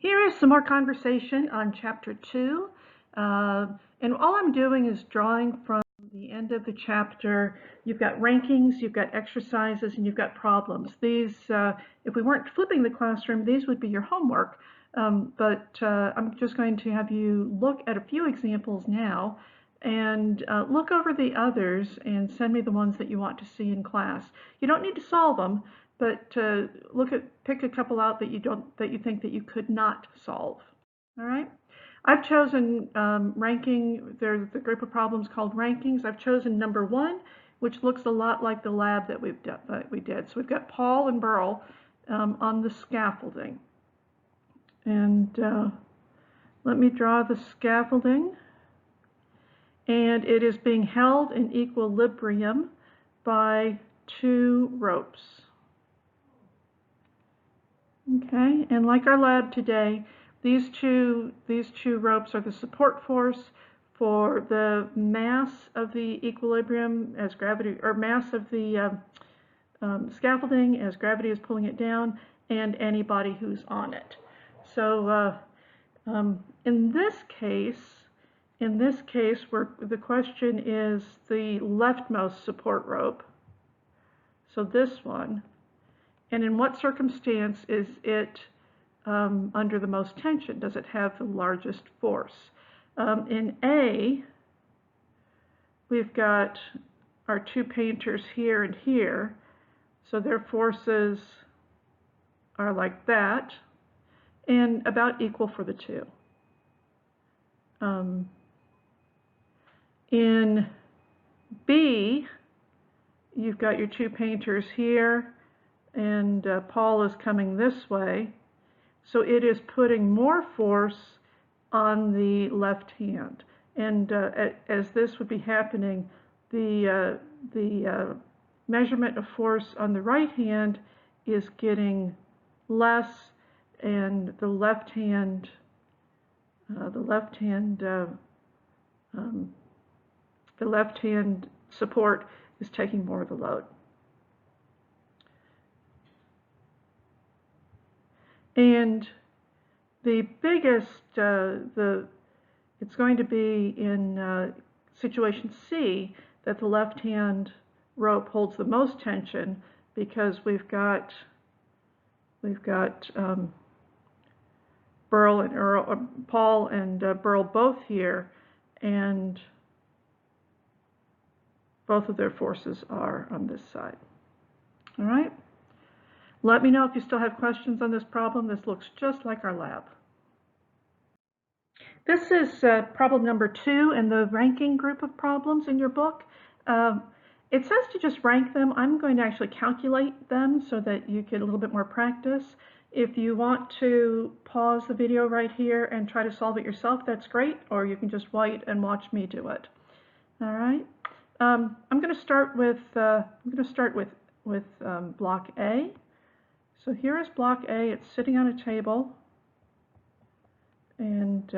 Here is some more conversation on Chapter 2. And all I'm doing is drawing from the end of the chapter. You've got rankings, you've got exercises, and you've got problems. These, if we weren't flipping the classroom, these would be your homework. But I'm just going to have you look at a few examples now and look over the others and send me the ones that you want to see in class. You don't need to solve them, but pick a couple out that you think that you could not solve. All right. I've chosen ranking. There's the group of problems called rankings. I've chosen number 1, which looks a lot like the lab that we did. So we've got Paul and Burl on the scaffolding, and let me draw the scaffolding. And it is being held in equilibrium by 2 ropes. Okay, and like our lab today, these two ropes are the support force for the mass of the equilibrium as gravity, or mass of the scaffolding as gravity is pulling it down, and anybody who's on it. So in this case, the question is the leftmost support rope. So this one. And in what circumstance is it under the most tension? Does it have the largest force? In A, we've got our 2 painters here and here, so their forces are like that, and about equal for the 2. In B, you've got your 2 painters here, and Paul is coming this way, so it is putting more force on the left hand. And as this would be happening, the measurement of force on the right hand is getting less, and the left hand support is taking more of the load. And the biggest, it's going to be in situation C that the left hand rope holds the most tension, because we've got Paul and Burl both here, and both of their forces are on this side. All right. Let me know if you still have questions on this problem. This looks just like our lab. This is problem number 2 in the ranking group of problems in your book. It says to just rank them. I'm going to actually calculate them so that you get a little bit more practice. If you want to pause the video right here and try to solve it yourself, that's great, or you can just wait and watch me do it. All right. I'm going to start with block A. So here is block A. It's sitting on a table, and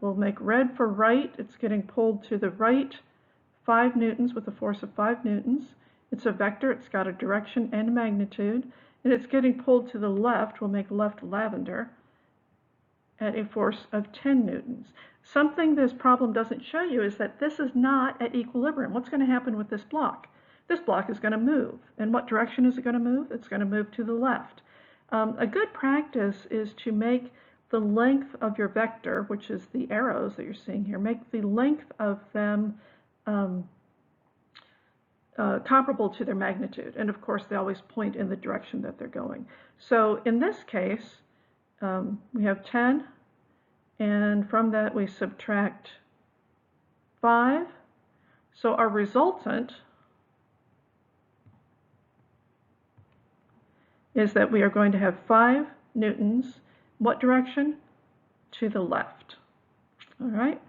we'll make red for right. It's getting pulled to the right 5 newtons with a force of 5 newtons. It's a vector. It's got a direction and a magnitude, and it's getting pulled to the left. We'll make left lavender at a force of 10 newtons. Something this problem doesn't show you is that this is not at equilibrium. What's going to happen with this block? This block is going to move. In what direction is it going to move? It's going to move to the left. A good practice is to make the length of your vector, which is the arrows that you're seeing here, make the length of them comparable to their magnitude. And of course, they always point in the direction that they're going. So in this case, we have 10, and from that we subtract 5. So our resultant is that we are going to have 5 newtons. What direction? To the left. All right.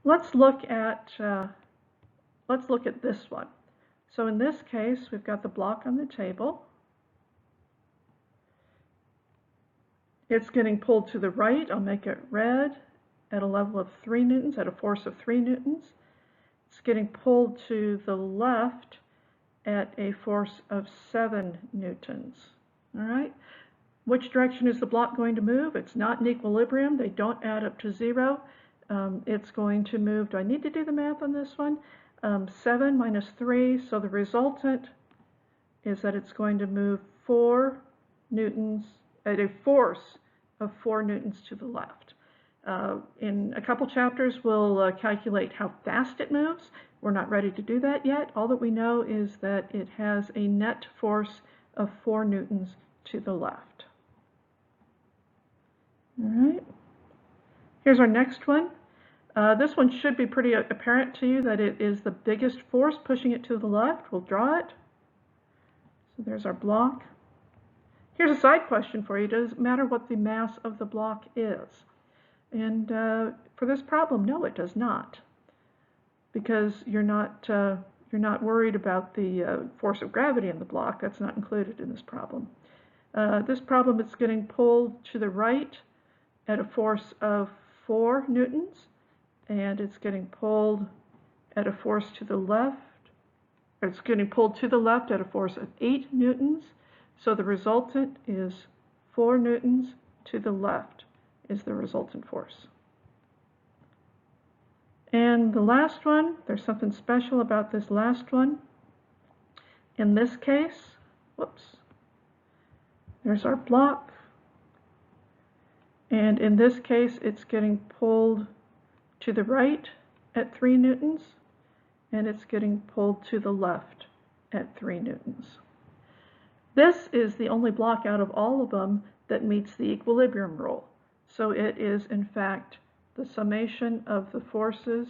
Let's look at this one. So in this case, we've got the block on the table. It's getting pulled to the right. I'll make it red at a level of 3 newtons, at a force of 3 newtons. It's getting pulled to the left at a force of 7 newtons. All right? Which direction is the block going to move? It's not in equilibrium. They don't add up to 0. It's going to move, do I need to do the math on this one? 7 minus 3, so the resultant is that it's going to move 4 newtons at a force of 4 newtons to the left. In a couple chapters, we'll calculate how fast it moves. We're not ready to do that yet. All that we know is that it has a net force of 4 newtons to the left. All right. Here's our next one. This one should be pretty apparent to you that it is the biggest force pushing it to the left. We'll draw it. So there's our block. Here's a side question for you. Does it matter what the mass of the block is? And for this problem, no, it does not, because you're not worried about the force of gravity in the block. That's not included in this problem. This problem is getting pulled to the right at a force of 4 newtons, and it's getting pulled at a force to the left. It's getting pulled to the left at a force of 8 newtons. So the resultant is 4 newtons to the left is the resultant force. And the last one, there's something special about this last one. In this case, whoops, there's our block. And in this case, it's getting pulled to the right at 3 newtons, and it's getting pulled to the left at 3 newtons. This is the only block out of all of them that meets the equilibrium rule. So it is, in fact, the summation of the forces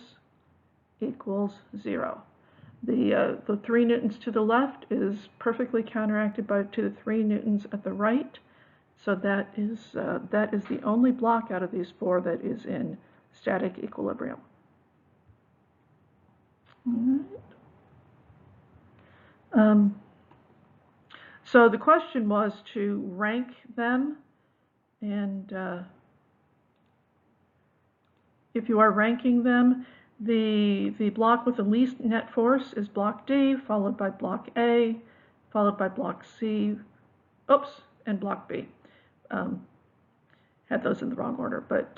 equals 0. The 3 newtons to the left is perfectly counteracted to the 3 newtons at the right. So that is the only block out of these 4 that is in static equilibrium. All right. So the question was to rank them, and if you are ranking them, the block with the least net force is block D, followed by block A, followed by block C, and block B. Had those in the wrong order, but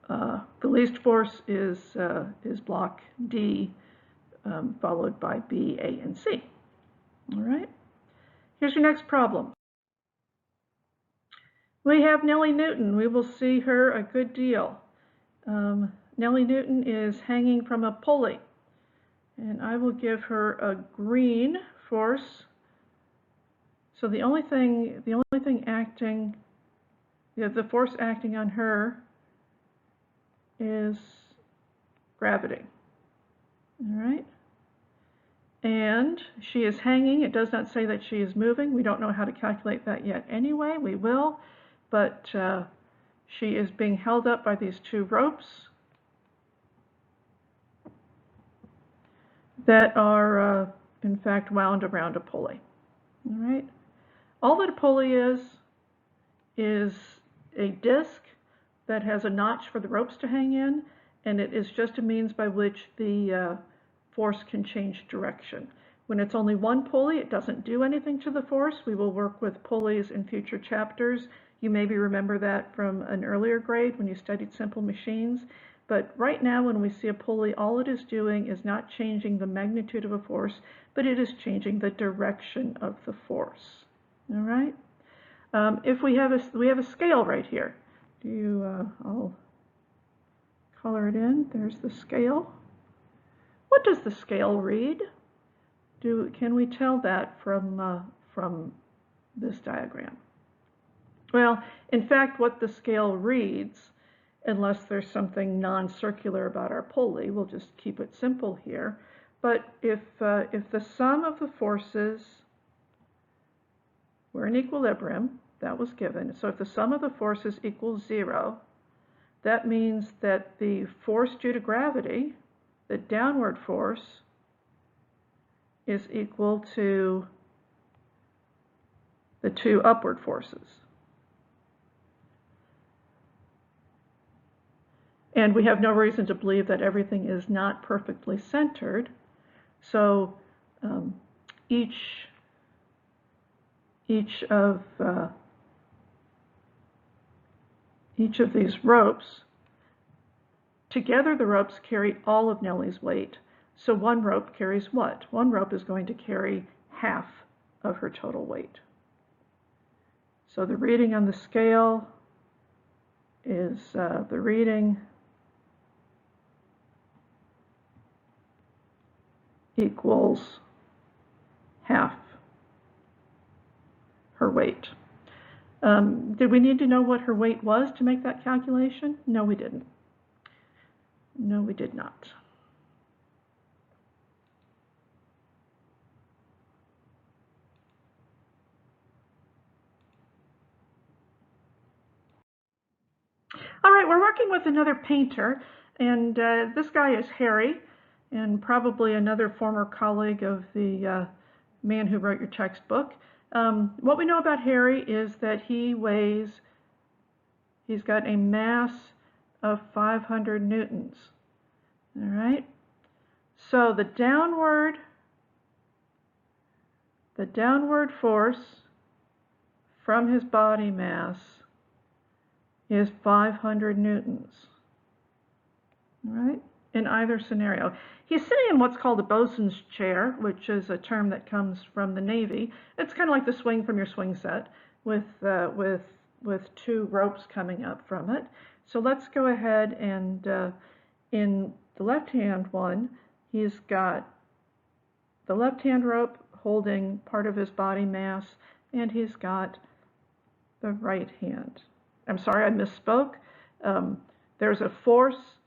the least force is block D, followed by B, A, and C. All right. Here's your next problem. We have Nellie Newton. We will see her a good deal. Nellie Newton is hanging from a pulley, and I will give her a green force. So the only thing acting, the force acting on her is gravity. All right. And she is hanging. It does not say that she is moving. We don't know how to calculate that yet anyway. We will. But she is being held up by these 2 ropes that are, in fact, wound around a pulley. All right. All that a pulley is a disc that has a notch for the ropes to hang in, and it is just a means by which the force can change direction. When it's only one pulley, it doesn't do anything to the force. We will work with pulleys in future chapters. You maybe remember that from an earlier grade when you studied simple machines. But right now, when we see a pulley, all it is doing is not changing the magnitude of a force, but it is changing the direction of the force. All right. If we have a scale right here. I'll color it in. There's the scale. What does the scale read? Can we tell that from this diagram? Well, in fact, what the scale reads, unless there's something non-circular about our pulley, we'll just keep it simple here. But if the sum of the forces were in equilibrium, that was given. So if the sum of the forces equals 0, that means that the force due to gravity, the downward force, is equal to the 2 upward forces. And we have no reason to believe that everything is not perfectly centered. So each of these ropes. Together, the ropes carry all of Nellie's weight. So one rope carries what? One rope is going to carry half of her total weight. So the reading on the scale is the reading equals half her weight. Did we need to know what her weight was to make that calculation? No, we didn't. No, we did not. All right, we're working with another painter, and this guy is Harry, and probably another former colleague of the man who wrote your textbook. What we know about Harry is that he's got a mass of 500 newtons. All right, so the downward force from his body mass is 500 newtons, all right, in either scenario. He's sitting in what's called a bosun's chair, which is a term that comes from the Navy. It's kind of like the swing from your swing set with two ropes coming up from it. So let's go ahead and in the left-hand one, he's got the left-hand rope holding part of his body mass, and he's got the right hand. I'm sorry, I misspoke. There's a force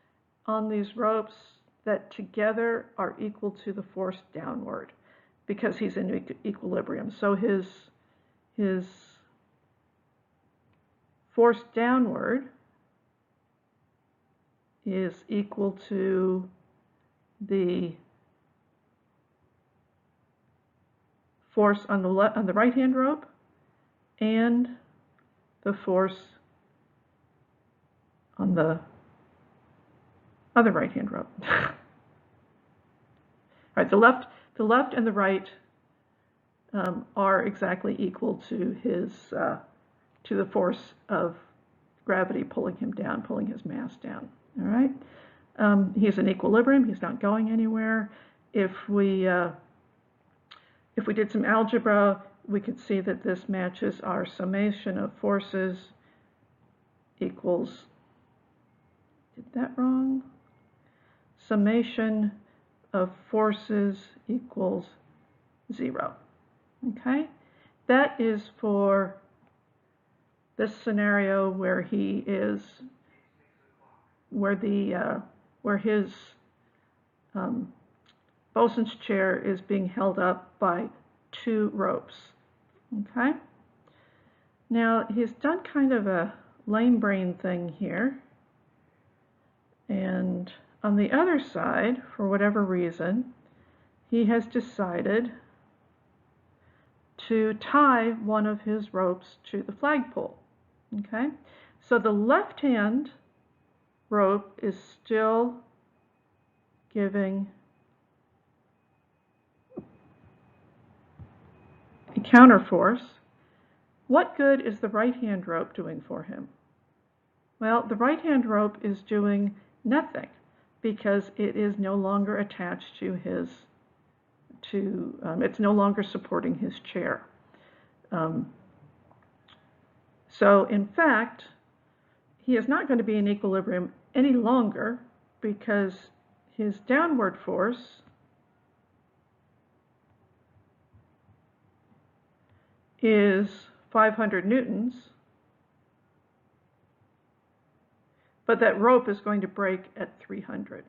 on these ropes that together are equal to the force downward because he's in equilibrium. So his force downward is equal to the force on the right-hand rope and the force on the other right-hand rope. All right, the left and the right are exactly equal to to the force of gravity pulling him down, pulling his mass down. All right, he's in equilibrium. He's not going anywhere. If we did some algebra, we could see that this matches our summation of forces equals, did that wrong? Summation of forces equals 0. Okay? That is for this scenario where his bosun's chair is being held up by two ropes. Okay? Now, he's done kind of a lame brain thing here. And on the other side, for whatever reason, he has decided to tie one of his ropes to the flagpole. Okay? So the left-hand rope is still giving a counterforce. What good is the right-hand rope doing for him? Well, the right-hand rope is doing nothing because it is no longer attached to it's no longer supporting his chair. So in fact, he is not going to be in equilibrium any longer because his downward force is 500 newtons, but that rope is going to break at 300.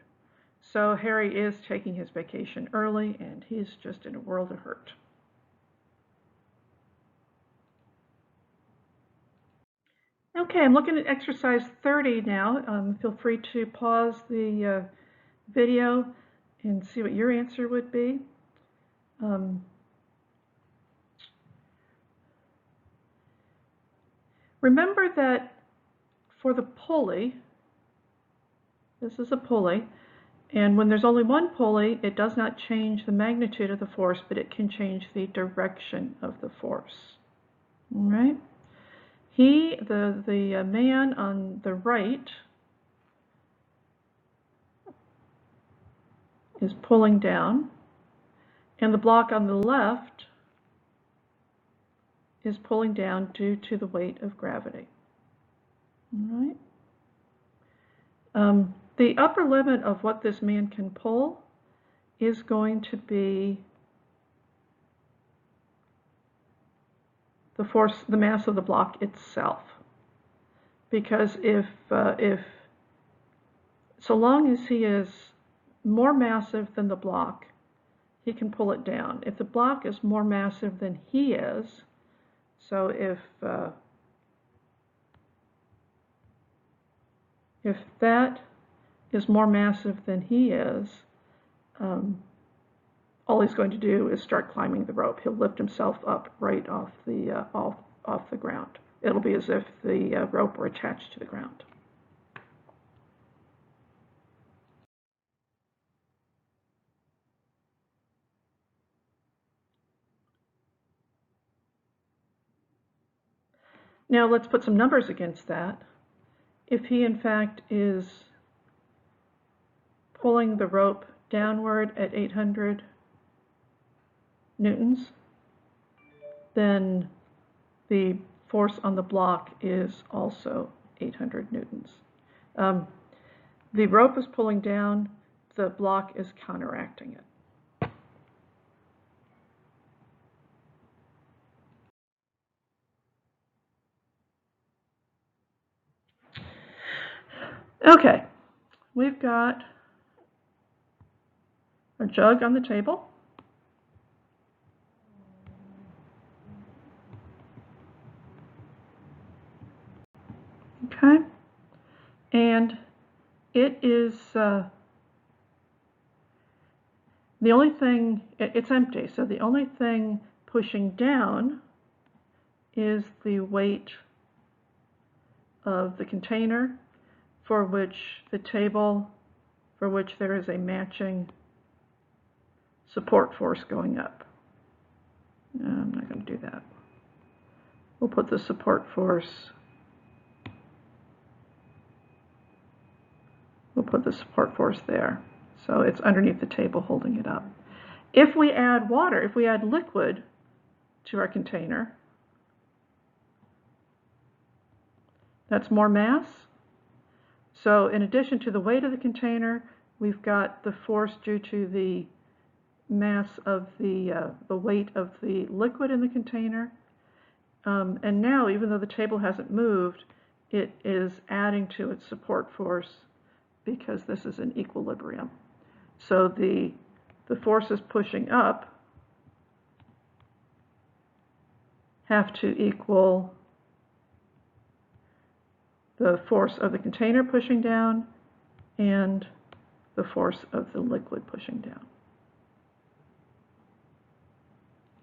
So Harry is taking his vacation early, and he's just in a world of hurt. Okay, I'm looking at exercise 30 now. Feel free to pause the video and see what your answer would be. Remember that for the pulley, this is a pulley, And when there's only one pulley, it does not change the magnitude of the force, but it can change the direction of the force. All right? The man on the right is pulling down, and the block on the left is pulling down due to the weight of gravity. All right? The upper limit of what this man can pull is going to be the force, the mass of the block itself. Because if so long as he is more massive than the block, he can pull it down. If the block is more massive than he is, so if that is more massive than he is, all he's going to do is start climbing the rope. He'll lift himself up right off the ground. It'll be as if the rope were attached to the ground. Now let's put some numbers against that. If he in fact is pulling the rope downward at 800 newtons, then the force on the block is also 800 newtons. The rope is pulling down, the block is counteracting it. Okay, we've got our jug on the table. Okay, and it is the only thing, it's empty, so the only thing pushing down is the weight of the container for which there is a matching support force going up. No, I'm not going to do that. We'll put the support force, there. So it's underneath the table holding it up. If we add water, if we add liquid to our container, that's more mass. So in addition to the weight of the container, we've got the force due to the mass of the weight of the liquid in the container. And now, even though the table hasn't moved, it is adding to its support force because this is in equilibrium. So the forces pushing up have to equal the force of the container pushing down and the force of the liquid pushing down.